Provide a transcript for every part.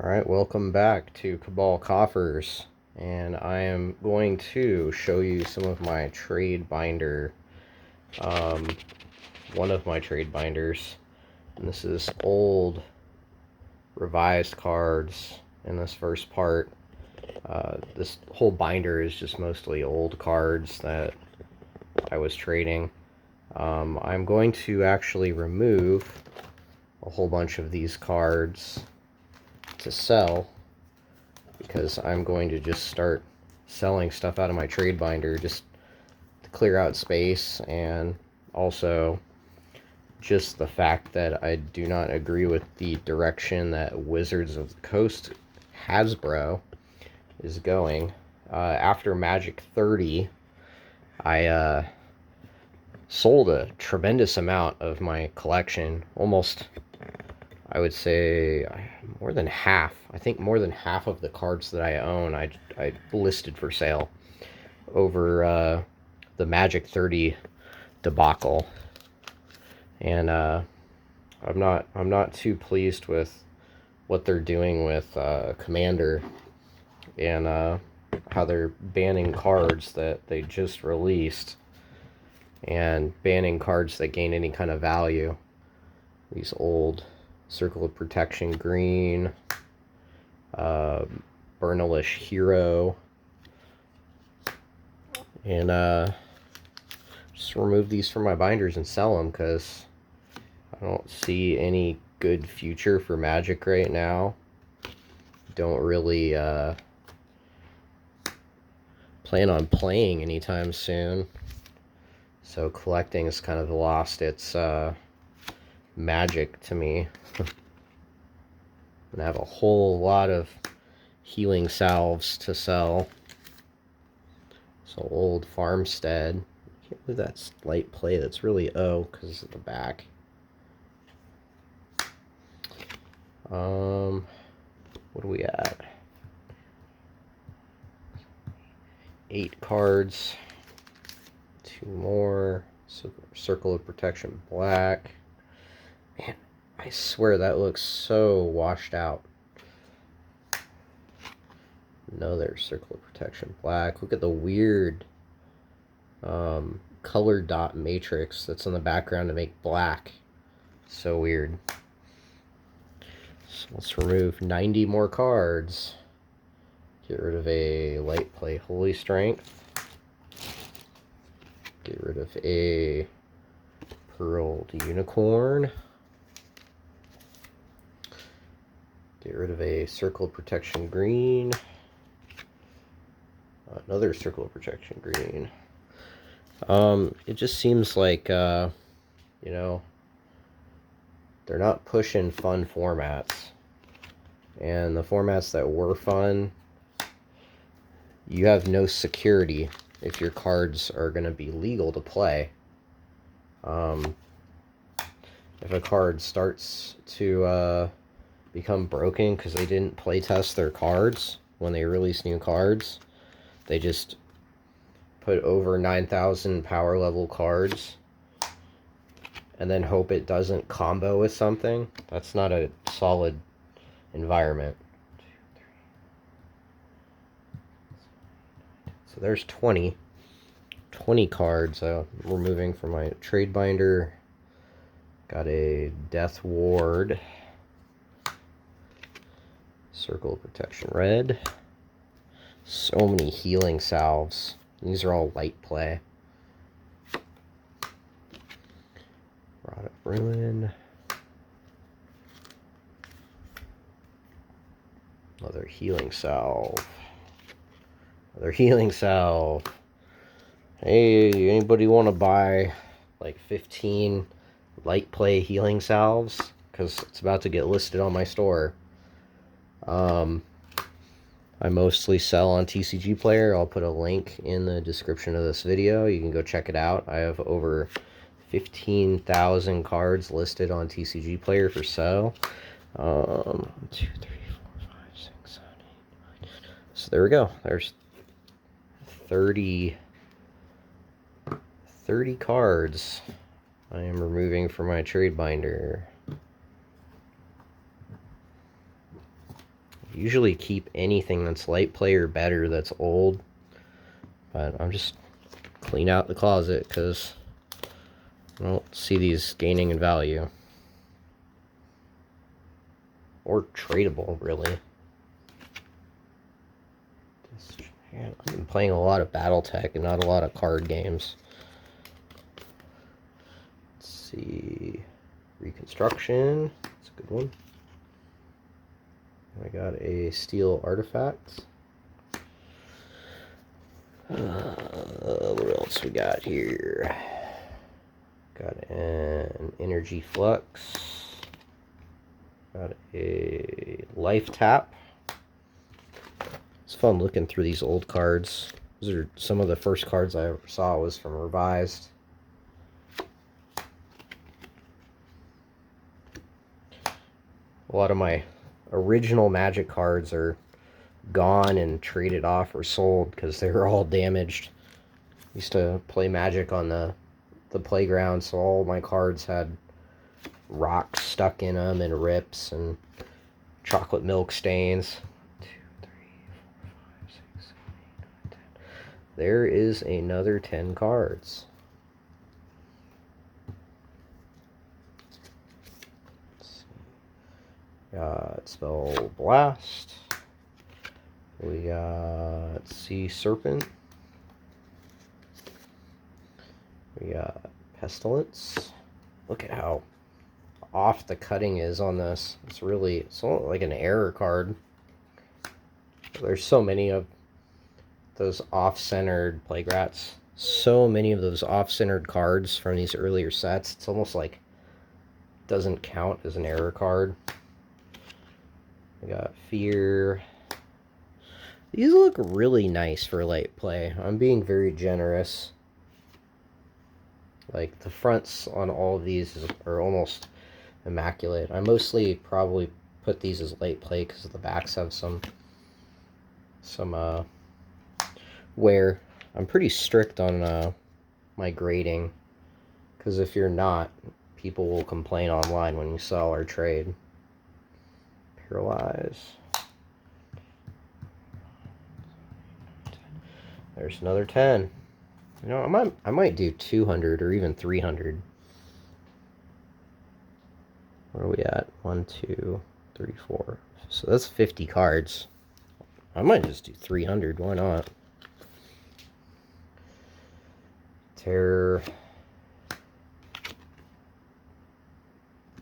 Alright, welcome back to Cabal Coffers, and I am going to show you some of my trade binder, um, one of my trade binders, and this is old revised cards in this first part. This whole binder is just mostly old cards that I was trading. I'm going to actually remove a whole bunch of these cards to sell, because I'm going to just start selling stuff out of my trade binder just to clear out space, and also just the fact that I do not agree with the direction that Wizards of the Coast Hasbro is going. After Magic 30, I sold a tremendous amount of my collection, almost, I would say, more than half. I think more than half of the cards that I own, I listed for sale over the Magic 30 debacle, and I'm not too pleased with what they're doing with Commander, and how they're banning cards that they just released and banning cards that gain any kind of value. These old Circle of Protection green, Burnalish Hero, and just remove these from my binders and sell them, because I don't see any good future for Magic right now. Don't really plan on playing anytime soon, so collecting has kind of lost its magic to me. And I have a whole lot of healing salves to sell. So old Farmstead. I can't believe that's light play. That's really O because of the back. What are we at? 8 cards. 2 more. Circle of Protection black. Man, I swear that looks so washed out. Another Circle of Protection black. Look at the weird color dot matrix that's in the background to make black. So weird. So let's remove 90 more cards. Get rid of a light play Holy Strength. Get rid of a Pearled Unicorn. Get rid of a Circle of Protection green. Another Circle of Protection green. It just seems like, you know, they're not pushing fun formats. And the formats that were fun, you have no security if your cards are going to be legal to play. If a card starts to become broken because they didn't play test their cards when they release new cards, they just put over 9,000 power level cards and then hope it doesn't combo with something. That's not a solid environment. So there's 20 cards I'm removing from my trade binder. Got a Death Ward, Circle of Protection red. So many healing salves. These are all light play. Rod of Ruin. Another healing salve. Another healing salve. Hey, anybody want to buy like 15 light play healing salves? Because it's about to get listed on my store. I mostly sell on TCG Player. I'll put a link in the description of this video. You can go check it out. I have over 15,000 cards listed on TCG Player for sale. 1, 2, 3, 4, 5, 6, 7, 8, 9. So there we go. There's 30 cards I am removing from my trade binder. usually keep anything that's light play or better that's old. But I'm just clean out the closet because I don't see these gaining in value. Or tradable, really. I've been playing a lot of Battletech and not a lot of card games. Let's see. Reconstruction. That's a good one. I got a steel artifact. What else we got here? Got an energy flux. Got a life tap. It's fun looking through these old cards. Those are some of the first cards I ever saw was from Revised. A lot of my original Magic cards are gone and traded off or sold because they were all damaged. I used to play Magic on the playground, so all my cards had rocks stuck in them and rips and chocolate milk stains. 2, 3, 4, 5, 6, 7, 8, 9, 10. There is another 10 cards. Got Spell Blast. We got Sea Serpent. We got Pestilence. Look at how off the cutting is on this. It's like an error card. There's so many of those off-centered Plaguerats. So many of those off-centered cards from these earlier sets. It's almost like it doesn't count as an error card. We got Fear. These look really nice for light play. I'm being very generous. Like, the fronts on all of these are almost immaculate. I mostly probably put these as light play because the backs have some wear. I'm pretty strict on my grading, because if you're not, people will complain online when you sell or trade. Paralyze. There's another 10. You know, I might do 200 or even 300. Where are we at? 1, 2, 3, 4. So that's 50 cards. I might just do 300. Why not? Terror.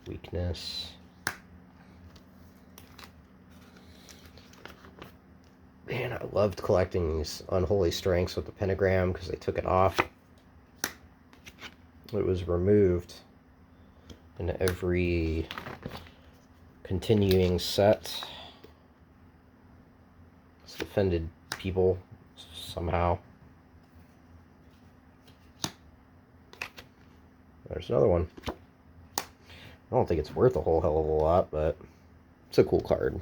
Weakness. Man, I loved collecting these Unholy Strengths with the pentagram because they took it off. It was removed in every continuing set. It's offended people somehow. There's another one. I don't think it's worth a whole hell of a lot, but it's a cool card.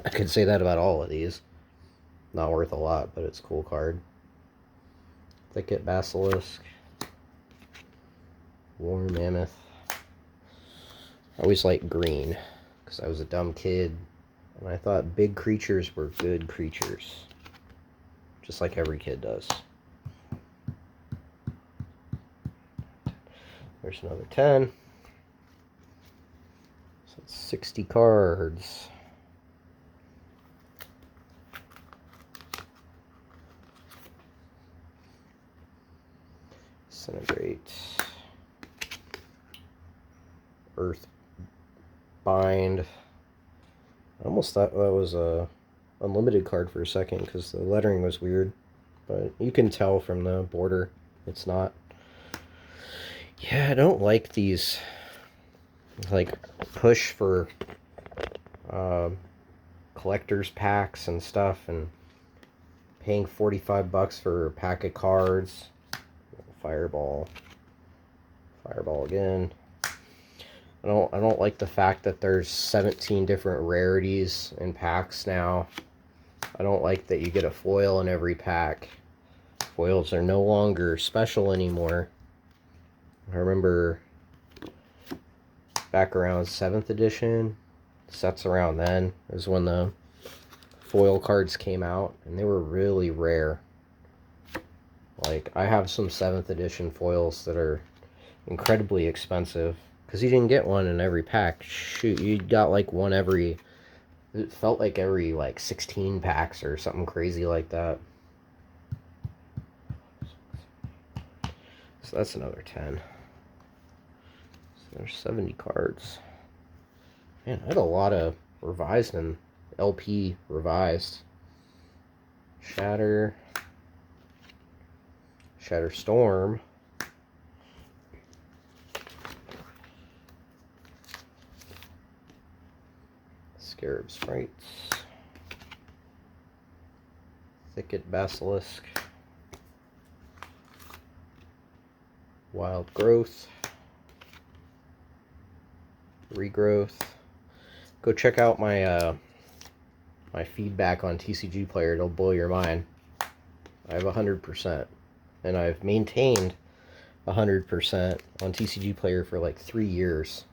I could say that about all of these. Not worth a lot, but it's a cool card. Thicket Basilisk. War Mammoth. I always liked green, because I was a dumb kid, and I thought big creatures were good creatures. Just like every kid does. There's another 10. So it's 60 cards. Disintegrate. Earth Bind. I almost thought that was a unlimited card for a second because the lettering was weird, but you can tell from the border it's not. Yeah, I don't like these, like, push for collector's packs and stuff, and paying 45 bucks for a pack of cards. Fireball again. I don't like the fact that there's 17 different rarities in packs now. I don't like that you get a foil in every pack. Foils are no longer special anymore. I remember back around 7th edition, sets around then is when the foil cards came out, and they were really rare. Like, I have some 7th edition foils that are incredibly expensive because you didn't get one in every pack. Shoot, you got like one every, it felt like every like 16 packs or something crazy like that. So that's another 10. So there's 70 cards. Man, I had a lot of revised and LP revised. Shatter Storm. Scarab Sprites. Thicket Basilisk. Wild Growth. Regrowth. Go check out my my feedback on TCG Player. It'll blow your mind. I have 100%, and I've maintained 100% on TCG Player for like 3 years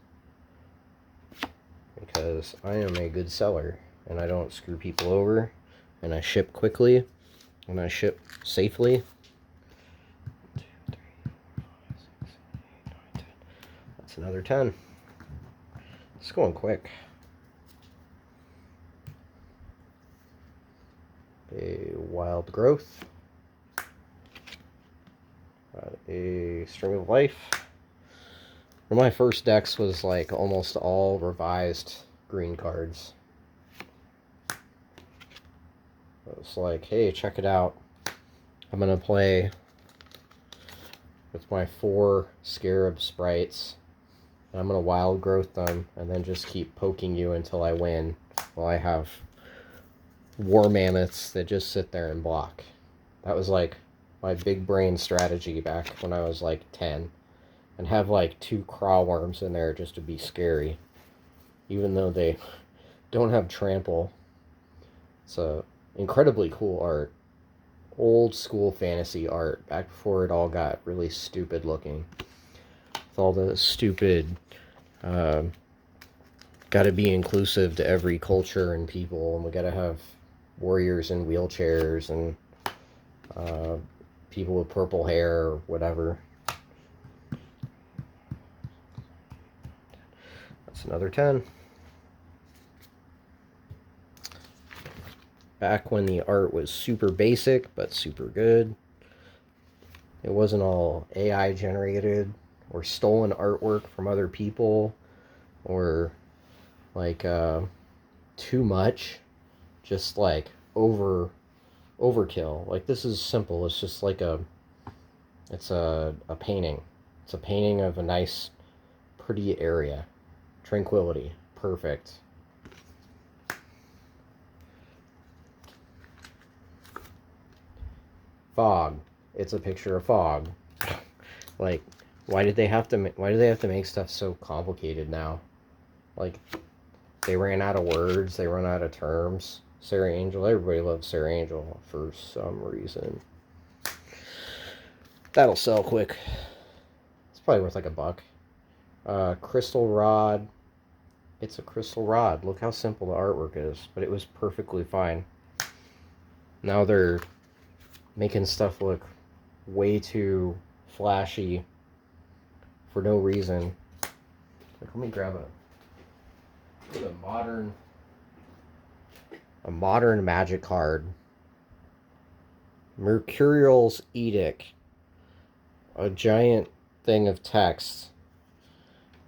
because I am a good seller and I don't screw people over, and I ship quickly and I ship safely. 1, 2, 3, 4, 5, 6, 7, 8, 9, 10. That's another 10. It's going quick. A Wild Growth. A String of Life. One of my first decks was like almost all revised green cards. It was like, hey, check it out. I'm gonna play with my 4 Scarab Sprites, and I'm gonna Wild Growth them and then just keep poking you until I win while I have War Mammoths that just sit there and block. That was like my big brain strategy back when I was like 10. And have like 2 Craw Worms in there just to be scary. Even though they don't have trample. It's a incredibly cool art. Old school fantasy art. Back before it all got really stupid looking. With all the stupid gotta be inclusive to every culture and people, and we gotta have warriors in wheelchairs and people with purple hair or whatever. That's another 10. Back when the art was super basic but super good. It wasn't all AI generated or stolen artwork from other people or like too much, just like overkill. Like, this is simple. It's just like it's a painting. It's a painting of a nice pretty area. Tranquility. Perfect. Fog. It's a picture of fog. Like, why do they have to make stuff so complicated now? Like, they ran out of words, they run out of terms. Sarah Angel, everybody loves Sarah Angel for some reason. That'll sell quick. It's probably worth like $1. Crystal Rod. It's a crystal rod. Look how simple the artwork is, but it was perfectly fine. Now they're making stuff look way too flashy for no reason. Like, let me grab a modern Magic card. Mercurial's Edict. A giant thing of text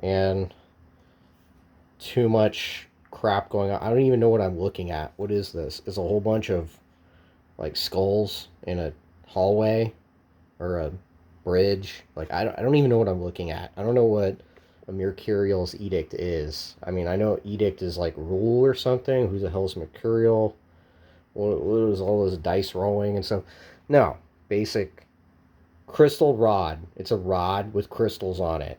and too much crap going on. I don't even know what I'm looking at. What is this? It's a whole bunch of like skulls in a hallway or a bridge. Like, I don't even know what I'm looking at. I don't know what a Mercurial's Edict is. I mean, I know Edict is like rule or something. Who the hell's Mercurial? What was all those dice rolling and stuff? No, basic crystal rod. It's a rod with crystals on it.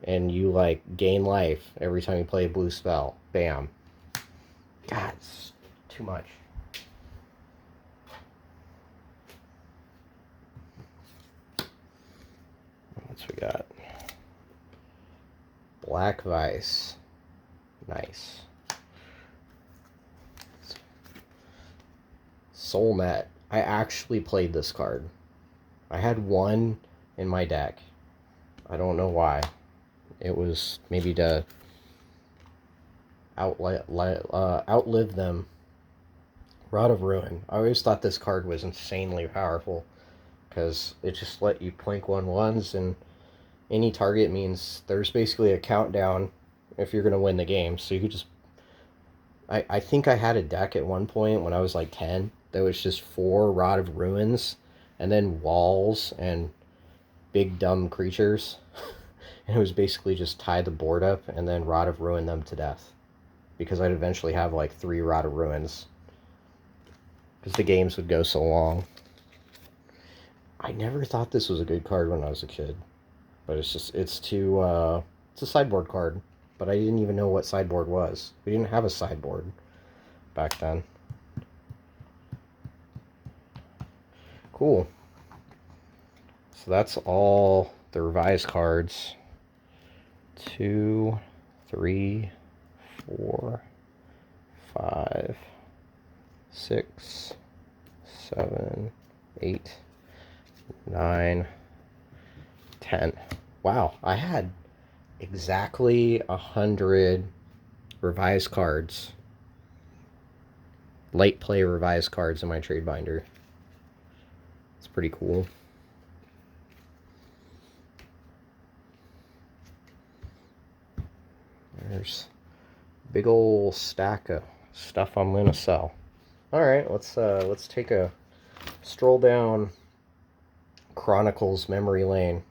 And you like gain life every time you play a blue spell. Bam. God, it's too much. What's we got? Black Vice. Nice. Soulmet. I actually played this card. I had one in my deck. I don't know why. It was maybe to outlive them. Rod of Ruin. I always thought this card was insanely powerful because it just let you plink 1/1s, and any target means there's basically a countdown if you're going to win the game. So you could just... I think I had a deck at one point when I was like 10 that was just 4 Rod of Ruins and then walls and big dumb creatures. And it was basically just tie the board up and then Rod of Ruin them to death. Because I'd eventually have like 3 Rod of Ruins. Because the games would go so long. I never thought this was a good card when I was a kid. But it's just, it's a sideboard card. But I didn't even know what sideboard was. We didn't have a sideboard back then. Cool. So that's all the revised cards. 2, 3, 4, 5, 6, 7, 8, 9, 10. Wow, I had exactly 100 revised cards. Late play revised cards in my trade binder. It's pretty cool. There's a big old stack of stuff I'm gonna sell. Alright, let's take a stroll down Chronicles memory lane.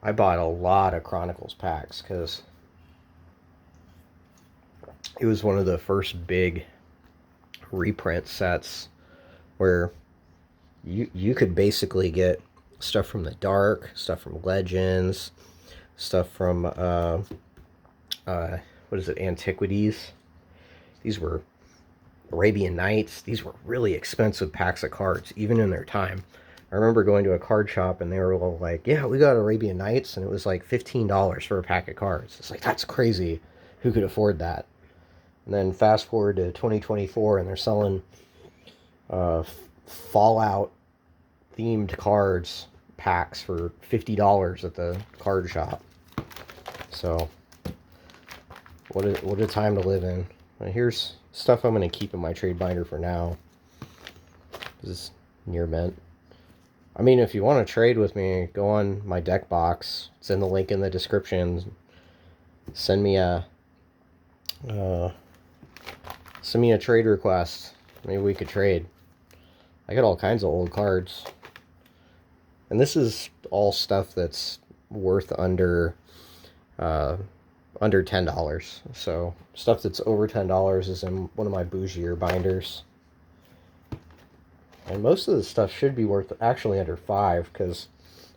I bought a lot of Chronicles packs because it was one of the first big reprint sets where you could basically get stuff from the Dark, stuff from Legends, stuff from what is it, Antiquities. These were Arabian Nights. These were really expensive packs of cards, even in their time. I remember going to a card shop and they were all like, yeah, we got Arabian Nights, and it was like $15 for a pack of cards. It's like, that's crazy. Who could afford that? And then fast forward to 2024 and they're selling Fallout themed cards packs for $50 at the card shop. So what a time to live in. Here's stuff I'm going to keep in my trade binder for now. This is near mint. I mean, if you want to trade with me, go on my deck box. It's in the link in the description. Send me a trade request. Maybe we could trade. I got all kinds of old cards. And this is all stuff that's worth under $10. So stuff that's over $10 is in one of my bougier binders. And most of the stuff should be worth actually under 5, because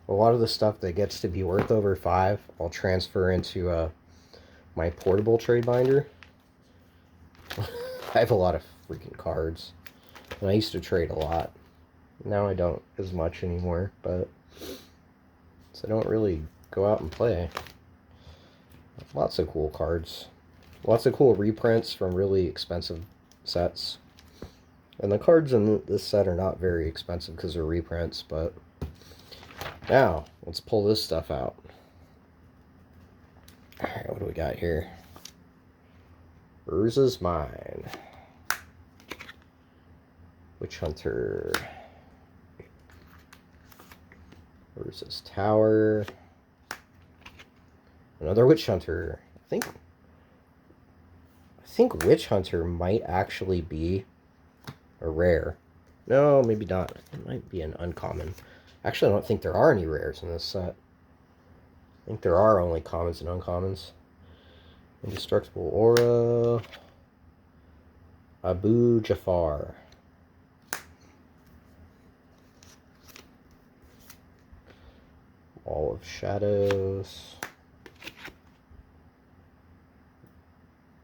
a lot of the stuff that gets to be worth over 5, I'll transfer into my portable trade binder. I have a lot of freaking cards, and I used to trade a lot. Now I don't as much anymore, but so I don't really go out and play. Lots of cool cards. Lots of cool reprints from really expensive sets. And the cards in this set are not very expensive because they're reprints, but now let's pull this stuff out. Alright, what do we got here? Urza's Mine. Witch Hunter. Urza's Tower. Another Witch Hunter. I think Witch Hunter might actually be a rare. No, maybe not. It might be an uncommon. Actually, I don't think there are any rares in this set. I think there are only commons and uncommons. Indestructible Aura. Abu Jafar. Wall of Shadows.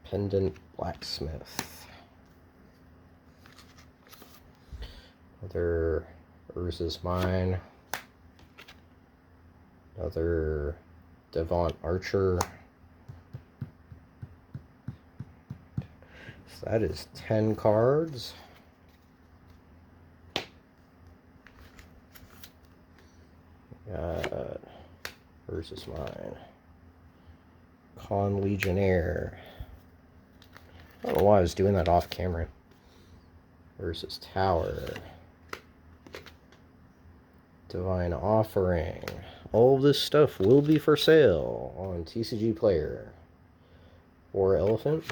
Pendant Blacksmith. Another Urza's Mine. Another Devant Archer. So that is 10 cards. Got, where's this mine? Con Legionnaire. I don't know why I was doing that off camera. Versus Tower. Divine Offering. All of this stuff will be for sale on TCG Player. Or Elephant.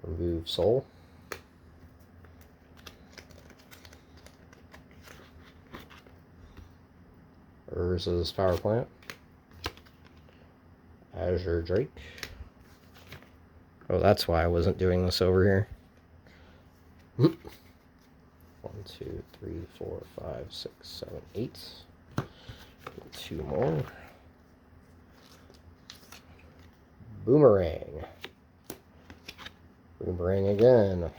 Remove Soul. Urza's Power Plant. Azure Drake. Oh, that's why I wasn't doing this over here. 1, 2, 3, 4, 5, 6, 7, 8. 2 more. Boomerang. Boomerang again.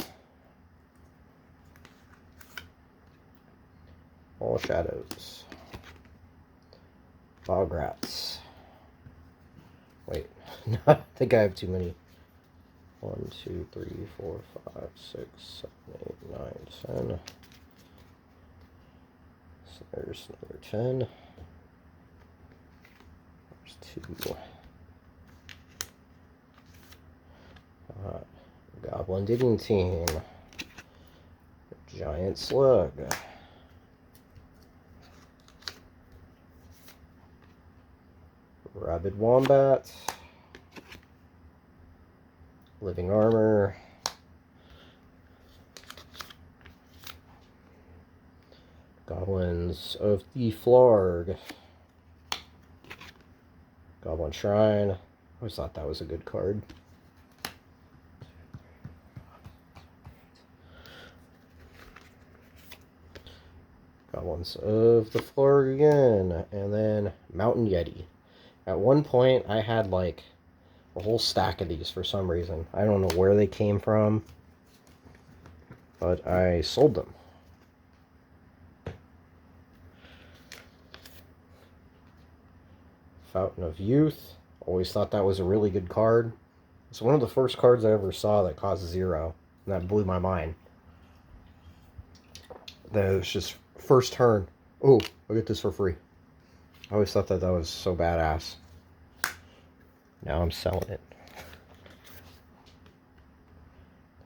All Shadows. Bograts. Wait, no, I think I have too many. 1, 2, 3, 4, 5, 6, 7, 8, 9, 10. So there's another 10. There's 2. Goblin Digging Team. Giant Slug. Rabid Wombat. Living Armor. Goblins of the Flarg. Goblin Shrine. I always thought that was a good card. Goblins of the Flarg again. And then Mountain Yeti. At one point, I had like a whole stack of these for some reason. I don't know where they came from, but I sold them. Fountain of Youth. Always thought that was a really good card. It's one of the first cards I ever saw that cost 0, and that blew my mind. That was just first turn. Oh, I'll get this for free. I always thought that was so badass. Now I'm selling it.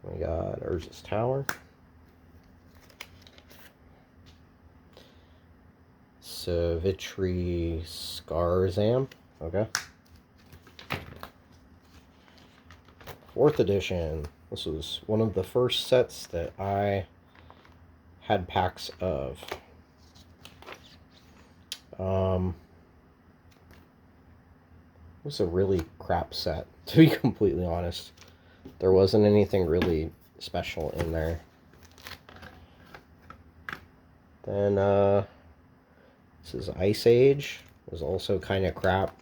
We got Urza's Tower. Savitri Skarzam. Okay. 4th edition. This was one of the first sets that I had packs of. It was a really crap set, to be completely honest. There wasn't anything really special in there. Then, this is Ice Age. It was also kind of crap.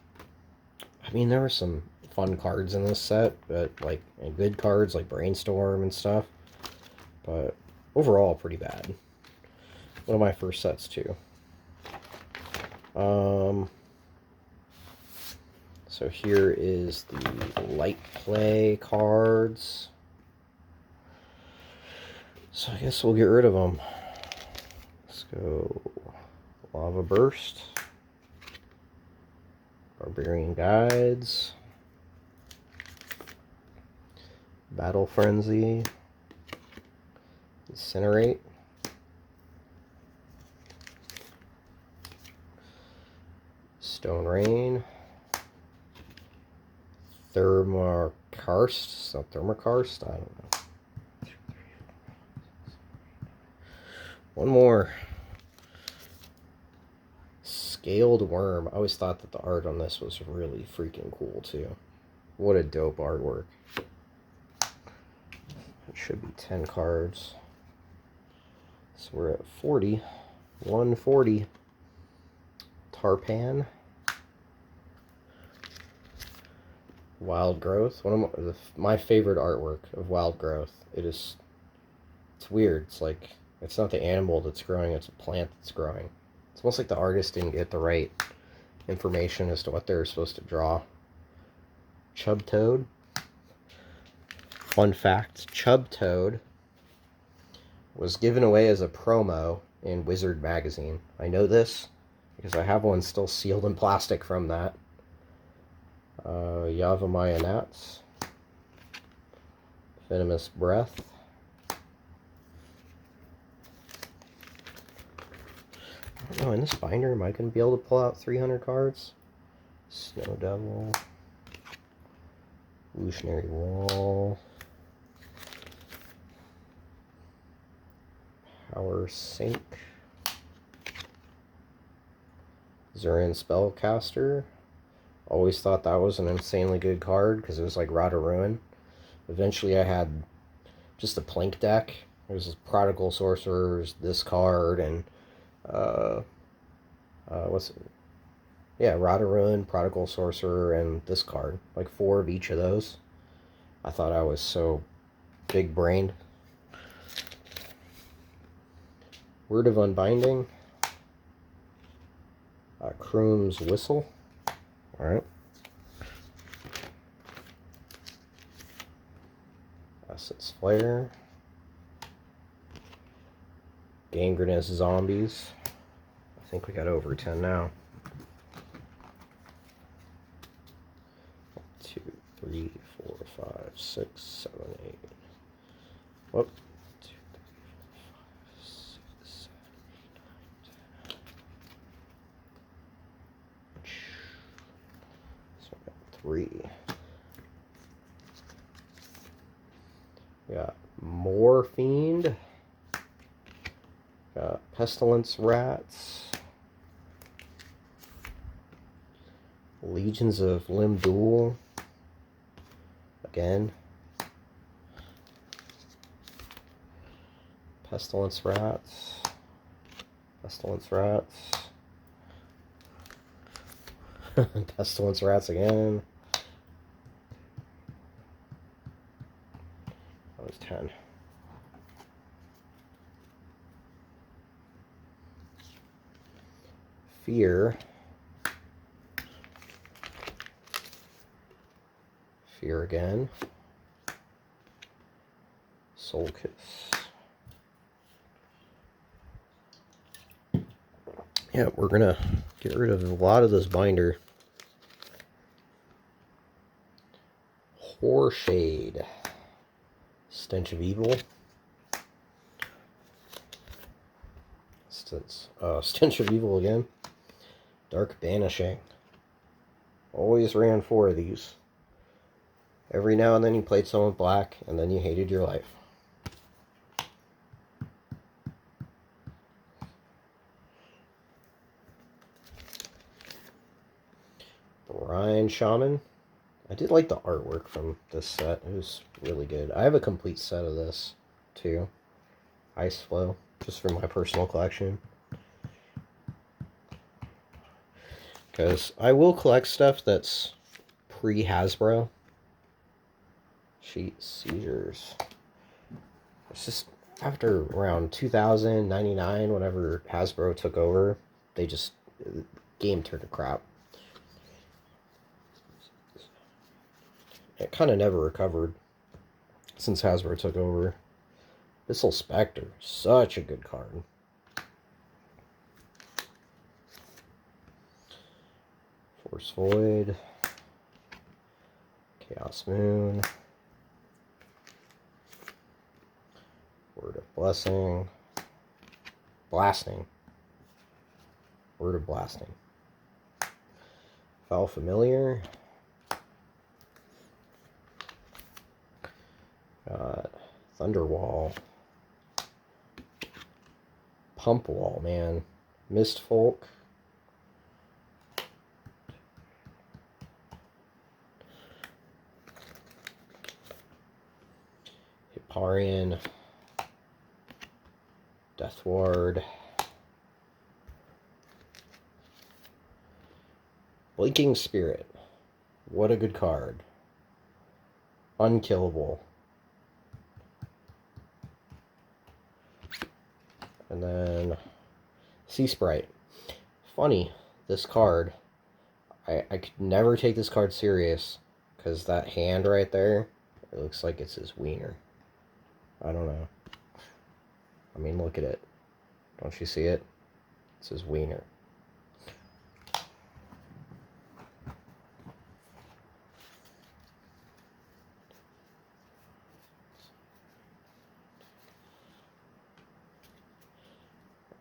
I mean, there were some fun cards in this set, but, like, and good cards, like Brainstorm and stuff. But, overall, pretty bad. One of my first sets, too. So here is the Light Play cards. So I guess we'll get rid of them. Let's go Lava Burst. Barbarian Guides. Battle Frenzy. Incinerate. Stone Rain. Thermakarst. It's not Thermakarst. I don't know. One more. Scaled Worm. I always thought that the art on this was really freaking cool too. What a dope artwork. It should be 10 cards. So we're at 40. 140. Tarpan. Wild Growth. One of my favorite artwork of Wild Growth. It's weird. It's like, it's not the animal that's growing, it's a plant that's growing. It's almost like the artist didn't get the right information as to what they were supposed to draw. Chub Toad. Fun fact, Chub Toad was given away as a promo in Wizard magazine. I know this because I have one still sealed in plastic from that. Yavimaya Nats. Venomous Breath. I don't know, in this binder, am I going to be able to pull out 300 cards? Snow Devil. Evolutionary Wall. Power Sink. Zurian Spellcaster. Always thought that was an insanely good card because it was like Rod of Ruin. Eventually I had just a Plink deck. There's Prodigal Sorcerers, this card, and what's it? Yeah, Rod of Ruin, Prodigal Sorcerer, and this card. Like 4 of each of those. I thought I was so big-brained. Word of Unbinding. Kroom's Whistle. Alright. Essence Flare. Gangrenous Zombies. I think we got over 10 now. 2, 3, 4, 5, 6, 7, 8. Whoop. 2, 3, 4, 5, 6, 7, 8, 9, 10. So I got 3. We got Morfiend. Got Pestilence Rats. Legions of Lim-Dûl. Again. Pestilence Rats. Pestilence Rats. Pestilence Rats again. That was 10. Fear. Fear again. Soul Kiss. Yeah, we're gonna get rid of a lot of this binder. Horshade. Stench of Evil. Stench of Evil again. Dark Banishing. Always ran 4 of these. Every now and then you played someone black, and then you hated your life. The Rhine Shaman. I did like the artwork from this set. It was really good. I have a complete set of this, too. Ice Flow, just for my personal collection. Because I will collect stuff that's pre-Hasbro. Sheet Seizures. It's just after around 2099, whenever Hasbro took over, they just, the game turned to crap. It kind of never recovered since Hasbro took over. Abyssal Spectre, such a good card. Force Void. Chaos Moon. Word of Blessing. Blasting. Word of Blasting. Foul Familiar. Got Thunderwall. Pump Wall, man. Mistfolk. Hipparion. Death Ward. Blinking Spirit. What a good card. Unkillable. And then Sea Sprite. Funny, this card, I could never take this card serious because that hand right there, It looks like it's his wiener. I don't know. I mean, look at it. Don't you see it? It's his wiener.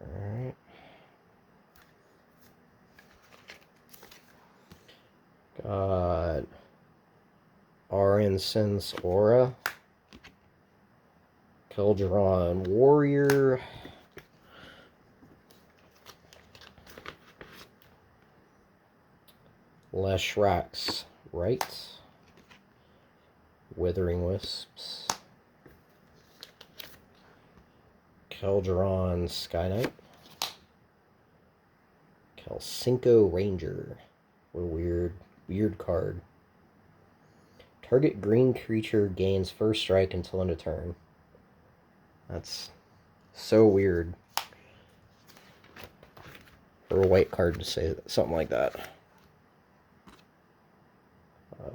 Alright. Got Arinsen's Aura. Keldron Warrior. Leshrax Right. Withering Wisps. Keldron Sky Knight. Kelsinko Ranger. What a weird card. Target green creature gains first strike until end of turn. That's so weird for a white card to say something like that.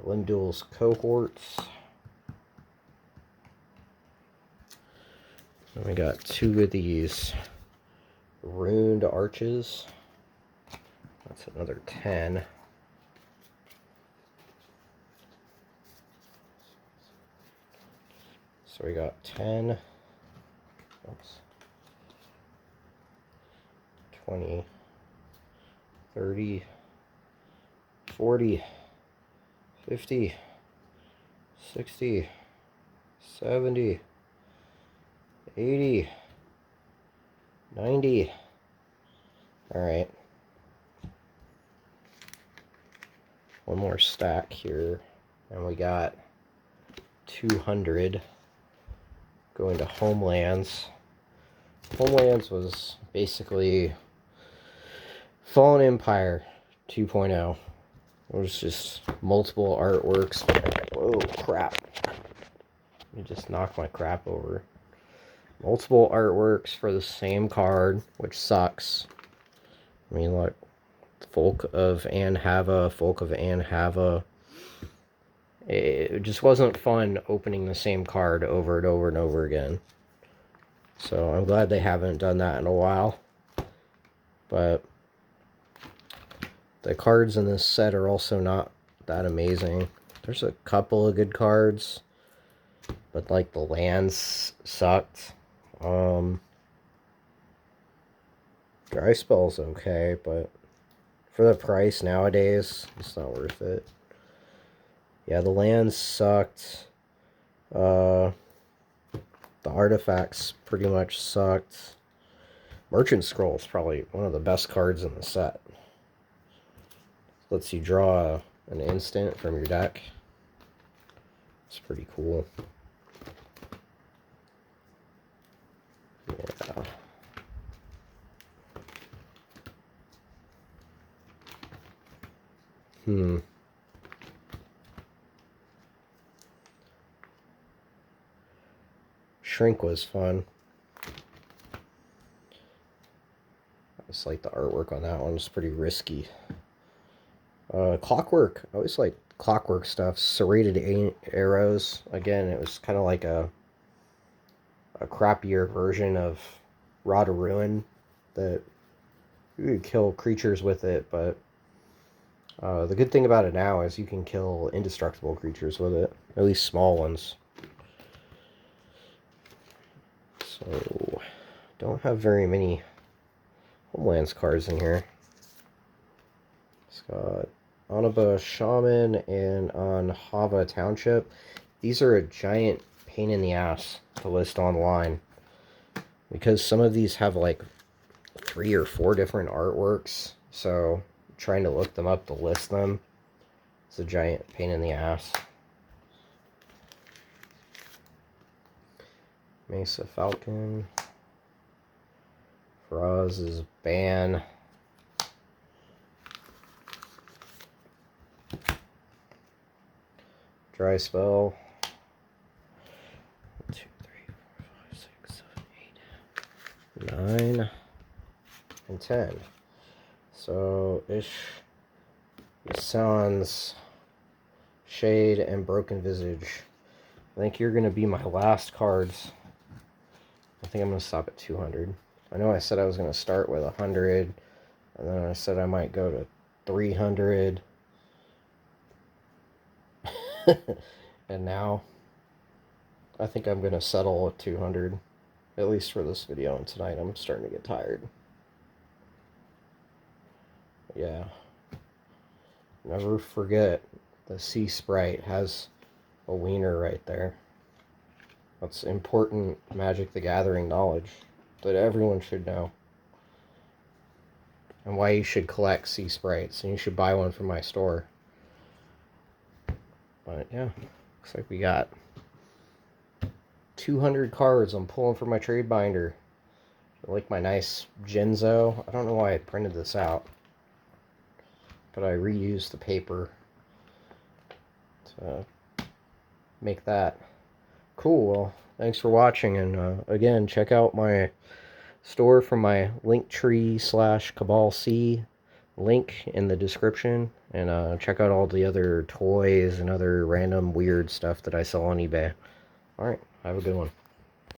Limdual's Cohorts. And we got two of these Runed Arches. That's another 10. So we got 10, oops, 20, 30, 40, 50, 60, 70, 80, 90. All right. One more stack here, and we got 200 going to Homelands. Homelands was basically Fallen Empire 2.0. It was just multiple artworks. Whoa, crap. You just knocked my crap over. Multiple artworks for the same card, which sucks. I mean, look. Folk of Anhava, Folk of Anhava. It just wasn't fun opening the same card over and over and over again. So I'm glad they haven't done that in a while. But the cards in this set are also not that amazing. There's a couple of good cards, but like the lands sucked. Dry Spell's okay, but for the price nowadays, it's not worth it. Yeah, the lands sucked. The artifacts pretty much sucked. Merchant Scroll is probably one of the best cards in the set. Lets you draw an instant from your deck. It's pretty cool. Yeah. Shrink was fun. I just like the artwork on that one. It's pretty risky. Clockwork. I always like Clockwork stuff. Serrated Arrows. Again, it was kind of like a crappier version of Rod of Ruin that you could kill creatures with it, but the good thing about it now is you can kill indestructible creatures with it, at least small ones. So, don't have very many Homelands cards in here. It's got Onaba Shaman and on Hava Township. These are a giant pain in the ass to list online, because some of these have like 3 or 4 different artworks, so trying to look them up to list them is a giant pain in the ass. Mesa Falcon. Faraz's Ban. Dry Spell. 1, 2, 3, 4, 5, 6, 7, 8, 9, and 10. So Ishsan's Shade and Broken Visage. I think you're going to be my last cards. I think I'm going to stop at 200. I know I said I was going to start with 100, and then I said I might go to 300. And now I think I'm going to settle at 200, at least for this video. And tonight I'm starting to get tired. Yeah. Never forget, the Sea Sprite has a wiener right there. That's important Magic the Gathering knowledge that everyone should know. And why you should collect Sea Sprites. And you should buy one from my store. But yeah, looks like we got 200 cards I'm pulling from my trade binder. I like my nice Genzo. I don't know why I printed this out, but I reused the paper to make that. Cool. Well, thanks for watching, and again, check out my store from my Linktree/CabalC link in the description, and check out all the other toys and other random weird stuff that I sell on eBay. Alright, have a good one.